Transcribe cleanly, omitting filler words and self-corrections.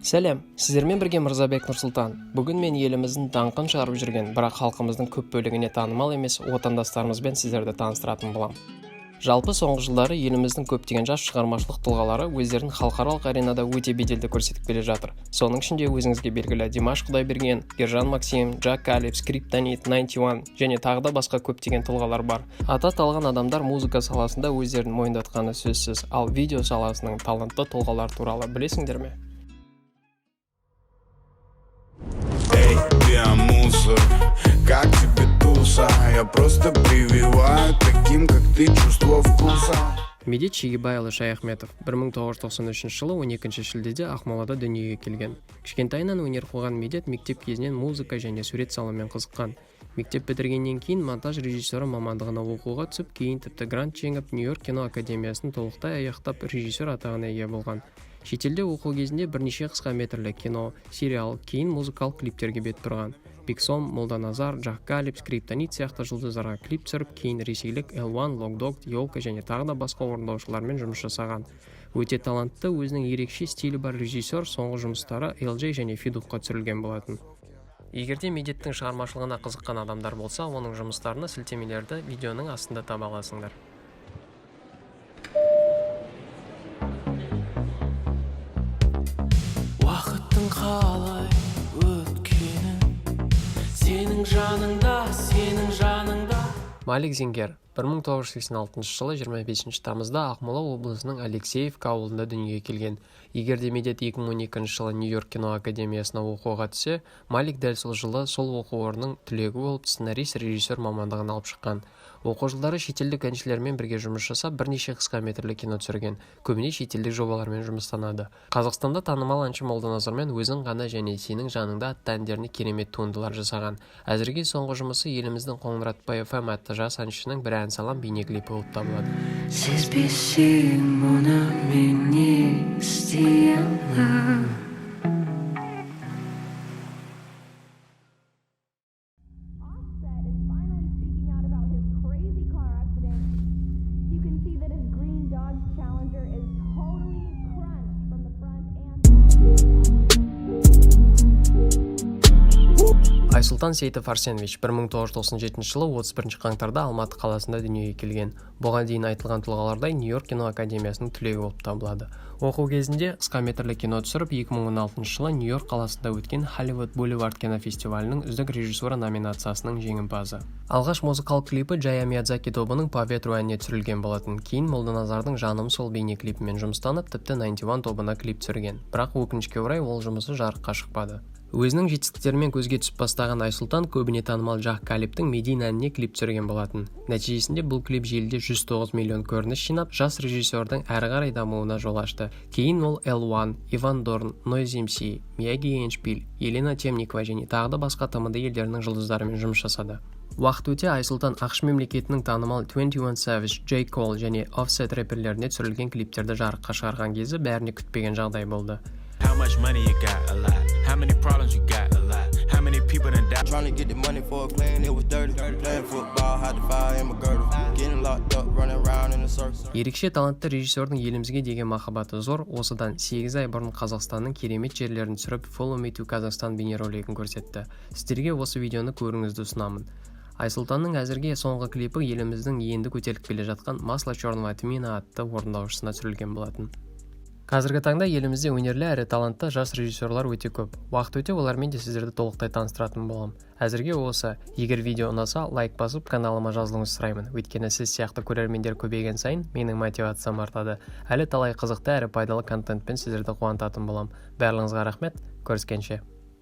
Сәлем, сіздермен бірге Мырзабек Нұрсұлтан. Бүгін мен еліміздің даңқын шығарып жүрген, бірақ халқымыздың көп бөлігіне танымал емес отандастарымызбен сіздерді таныстыратын боламын. Жалпы соңғы жылдары еліміздің көптеген жас шығармашылық тұлғалары өздерін халықаралық аренада өте беделді көрсетіп келе жатыр. Соның ішінде өзіңізге белгілі Димаш Құдайберген, Ержан Максим, Джак Калиб, Скриптонит, 91 және тағы да басқа көптеген тұлғалар бар. Аты аталған адамдар музыка саласында өздерін мойындатқаны сөзсіз, ал видео саласының талантты тұлғалар туралы білесіңдер ме? Мусор, как тебе туса? Я просто прививаю таким, как ты, чувство вкуса. Медет Шегебайұлы Шаяхметов 1993 жылы 12 шілдеде Ақмолада дүниеге келген. Кішкентайынан өнер қуған Медет мектеп кезінен музыка және сурет салумен қызыққан. Мектеп бітіргеннен кейін монтаж режиссері мамандығына оқуға түсіп, кейін тіпті грант жеңіп, Нью-Йорк кино академиясын толықтай аяқтап режиссер атағына ие болған. Шетелде оқу кезінде бірнеше қысқа метрлі кино, сериал, кейін музыкалық клиптерге бет бұрған. Биксом, Молданазар, Джак Калиб, Скриптонит сияқты жұлдыздарға клип түсіріп, кейін ресейлік L1, Logdog, Yolka және тағы да басқа орындаушылармен жұмыс жасаған. Өте талантты, өзінің ерекше стилі бар режиссер, соңғы жұмыстары LJ және Фидухқа түсірілген болатын. Егерде Медеттің шығармашылығына қызыққан адамдар болса, оның жұмыстарына сілтемелерді видеоның астында таба аласыңдар. Уақыттың қалай өткенін, сенің жаныңда. Малик Зингер 1986 жылы 25 тамызда Ақмола облысының Алексеевка ауылында дүниеге келген. Егерде Медет 2012 жылы Нью-Йорк кино академиясына оқуға түссе, Малик дәл сол жылы сол оқу орнының түлегі болып сценарист режиссер мамандығын алып шыққан. Оқу жылдары шетелдік әншілермен бірге жұмыс жасап, бірнеше қысқа метрлі кино түсірген. Көбіне шетелдік жобалармен жұмыстанады. Қазақстанда танымал әнші Молданазармен өзің ғана және сенің жаныңда атты әндеріне керемет туындылар жасаған. Әзірге соңғы жұмысы еліміздің Қоңыратбай FM атты жас әншінің бір ән салған бейнеклипі болып табылады. Сіз білсең мұны мен не істей алам? Айсұлтан Сейтов Арсенович 1997 жылы 31 қаңтарда Алматы қаласында дүниеге келген. Бұған дейін айтылған тұлғалардай Нью-Йорк кино академиясының түлегі болып табылады. Оқу кезінде қысқа метрлі кино түсіріп, 2016 жылы Нью-Йорк қаласында өткен Hollywood Boulevard кинофестивалінің үздік режиссура номинациясының жеңімпазы. Алғаш музыкалық клипі Джая Миядзаки тобының По ветру әніне түсірілген болатын. Кейін Молданазардың Жаным сол бейнеклипімен жұмыстанып, тіпті 91 тобына клип түсірген. Бірақ өкінішке орай ол жұмысы жарыққа шықпады. Өзінің жетістіктерімен көзге түсіп бастаған Айсұлтан көбіне танымал Джак Калибтің Медина әніне клип түсірген болатын. Нәтижесінде бұл клип желіде 109 миллион көрініс жинап, жас режиссердің әрі қарай дамуына жол ашты. Кейін ол L1, Иван Дорн, Noise MC, Мияги Эншпиль, Елена Темникова және тағы да басқа TMD елдерінің жұлдыздарымен жұмыс жасады. Уақыт өте Айсұлтан ақш мемлекетінің танымал 21 Savage, J. Cole және Offset рэперлеріне түсірілген клиптерді жарыққа шығарған кезі бәріне күтпеген жағдай болды. How much money you got? A lot. How many problems you got? A lot. How many people done died? Trying to get the money for a plan, it was dirty. Playing football, had to fire in my girdle. Getting locked up, running around in a circle. Ерекше талантты режиссердің елімізге деген махаббаты зор. Осыдан 8 ай бұрын Қазақстанның керемет жерлерін түсіріп, Follow Me to Kazakhstan бейнеролигін көрсетті. Сіздерге осы видеоны көруіңізді ұсынамын. Айсұлтанның әзірге соңғы клипі еліміздің енді көтеріліп келе жатқан Масло черного тмина атты орындаушысына түсірілген болатын. Қазіргі таңда елімізде өнерлі әрі талантты жас режиссерлар өте көп. Уақыт өте олармен де сіздерді толықтай таныстыратын болам. Әзірге осы. Егер видео ұнаса, лайк басып, каналыма жазылуыңызды сұраймын. Өйткені сіз сияқты көрермендер көбейген сайын менің мотивациям артады. Әлі талай қызықты әрі пайдалы контентпен сіздерді қуантатын болам. Барлығыңызға рахмет. Көріскенше.